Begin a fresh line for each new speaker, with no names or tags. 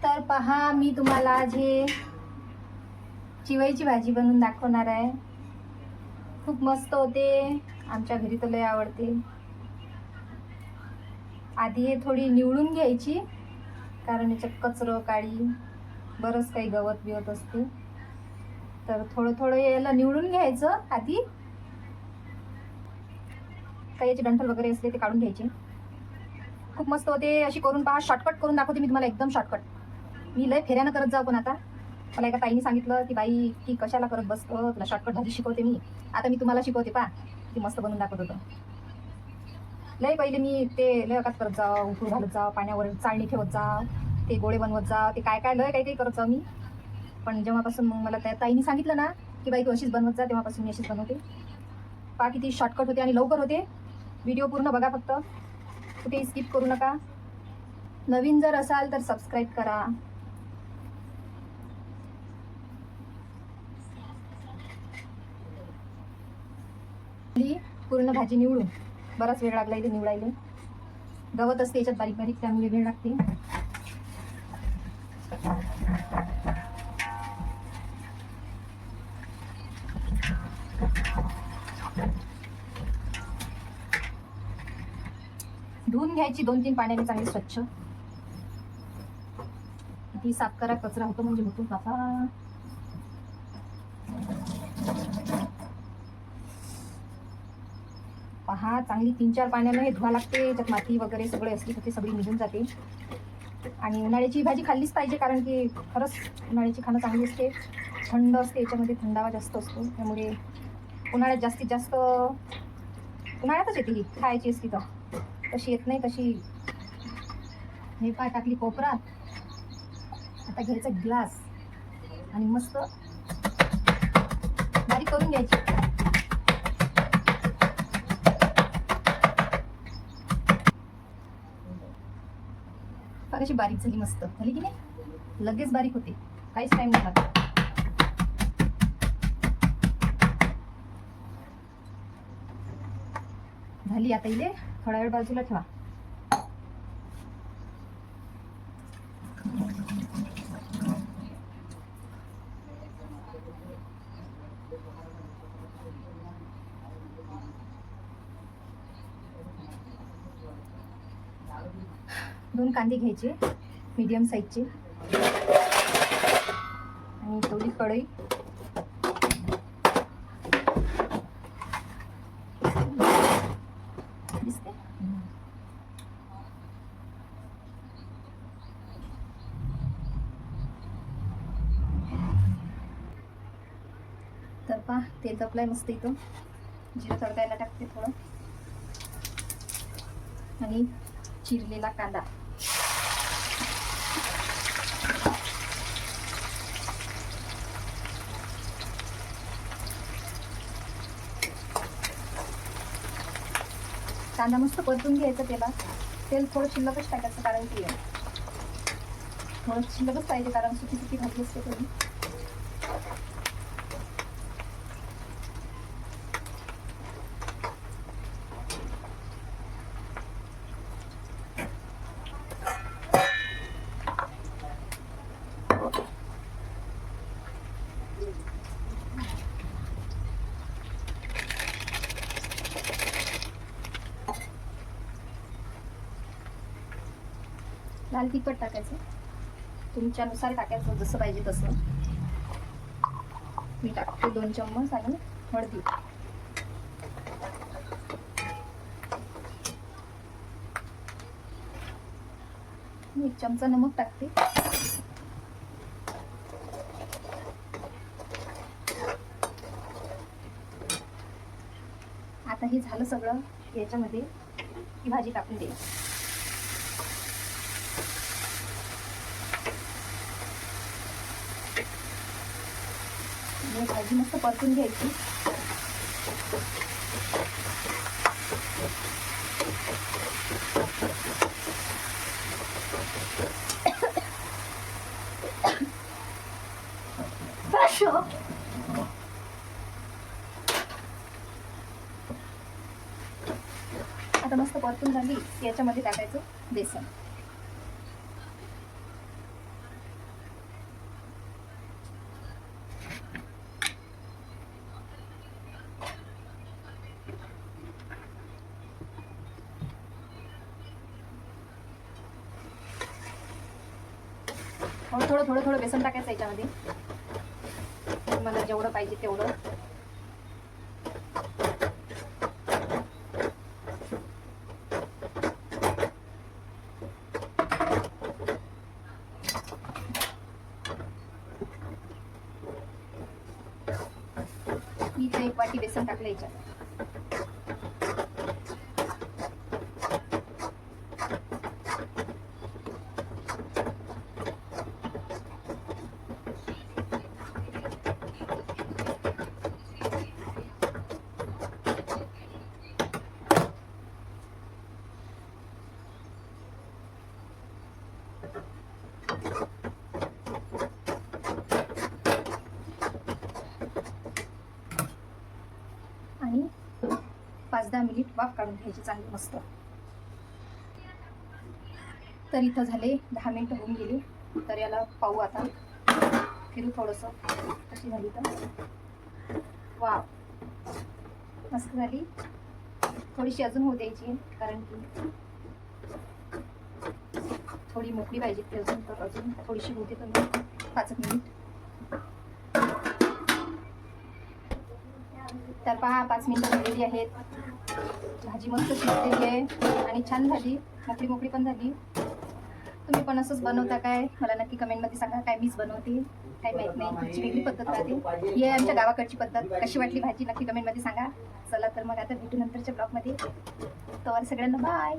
तर पहा, मी तुम्हाला आज हे चिवईची भाजी बनवून दाखवणार आहे. खूप मस्त होते, आमच्या घरी तर लय आवडते. आधी हे थोडी निवडून घ्यायची, कारण याच्यात कचरं काळी बरंच काही गवत बिवत असते. तर थोडं थोडं याला निवडून घ्यायचं आधी. काही याचे डंठल वगैरे असले ते काढून घ्यायचे. खूप मस्त होते. अशी करून पहा, शॉर्टकट करून दाखवते मी तुम्हाला, एकदम शॉर्टकट. मी लय फेऱ्यानं करत जाऊ, पण आता मला एका ताईने सांगितलं की बाई की कशाला करत बसतो, तुला शॉर्टकट भाजी शिकवते मी. आता मी तुम्हाला शिकवते, पहा ती मस्त बनवून दाखवत होतं. लय पहिले मी ते लय वकात करत जाऊ, उकळू घालत जाऊ, पाण्यावर चाळणी ठेवत जाऊ, ते गोळे बनवत जाऊ, ते काय काय लय काही काही करत जाऊ मी. पण जेव्हापासून मग मला त्या ताईने सांगितलं ना की बाई तू अशीच बनवत जा, तेव्हापासून मी अशीच बनवते. पहा किती शॉर्टकट होते आणि लवकर होते. व्हिडिओ पूर्ण बघा, फक्त कुठेही स्किप करू नका. नवीन जर असाल तर सबस्क्राईब करा. पूर्ण भाजी निवडून बराच वेळ लागला इथे निवडायला. गवत असते याच्यात बारीक बारीक, त्यामुळे वेळ लागते. धुवून घ्यायची 2-3 पाण्याने चांगली स्वच्छ. किती साफ करा, कचरा होतो म्हणजे होतो बाबा. पहा, चांगली 3-4 पाण्याने हे धुवा लागते. त्यात माती वगैरे सगळे असली तर ते सगळी निघून जाते. आणि उन्हाळ्याची भाजी खाल्लीच पाहिजे, कारण की खरंच उन्हाळ्याची खाणं चांगली असते. थंड असते, याच्यामध्ये थंडावा जास्त असतो. त्यामुळे उन्हाळ्यात जास्तीत जास्त, उन्हाळ्यातच येते ही खायची असती तर, तशी येत नाही तशी. हे पाय टाकली कोपरात. आता घ्यायचा ग्लास आणि मस्त बारीक करून घ्यायची. अशी बारीक झाली, मस्त झाली की नाही. लगेच बारीक होते, काहीच टाइम नाही लागत. झाली. आता इले थोडा वेळ बाजूला ठेवा. दोन कांदे घ्यायचे मीडियम साईजचे, आणि थोडी कढई. दिसते. तर पहा, तेल तापलंय मस्त. इथं जिरं तडकायला टाकते थोडं, आणि चिरलेला कांदा. कांदा मस्त परतून घ्यायचा. तेल थोडं शिल्लकच टाकायचं, कारण की थोडं शिल्लकच पाहिजे, कारण सुकी सुकी भाजी असते थोडी. लाल तिखट टाकायचं, तुमच्यानुसार टाकायचं, जसं पाहिजे तसं. मी टाकते 2 चम्मच. आणि हळदी, मी 1 चमचा नमक टाकते. आता हे झालं सगळं, याच्यामध्ये ही भाजी टाकून द्यायची. भाजी मस्त परतून घ्यायची. आता मस्त परतून झाली, याच्यामध्ये टाकायचं बेसन. थोडं थोडं बेसन टाकायचं याच्यामध्ये, मला जेवढं पाहिजे तेवढं. मी इथे 1 वाटी बेसन टाकलं याच्यात. आणि 5-10 मिनिट वाफ काढून घ्यायची चांगली मस्त. तर इथं झाले 10 मिनिटं होऊन गेली. तर याला पाहू आता, फिरू थोडंसं कशी झाली तर. वाव, मस्त झाली. थोडीशी अजून होऊ द्यायची, कारण की थोडी मोकळी पाहिजे ती अजून. तर अजून थोडीशी होते तर 5 मिनिट. तर पहा 5 मिनिटं झालेली आहेत. भाजी मस्त शिजलेली आहे आणि छान झाली, मोकळी मोकळी पण झाली. तुम्ही पण असंच बनवता काय? मला नक्की कमेंटमध्ये सांगा. काय मीच बनवते काही माहीत नाही, तुमची वेगळी पद्धत राहते. ही आहे आमच्या गावाकडची पद्धत. कशी वाटली भाजी नक्की कमेंटमध्ये सांगा. चला तर मग आता भेटू नंतरच्या ब्लॉगमध्ये. तर सगळ्यांना बाय.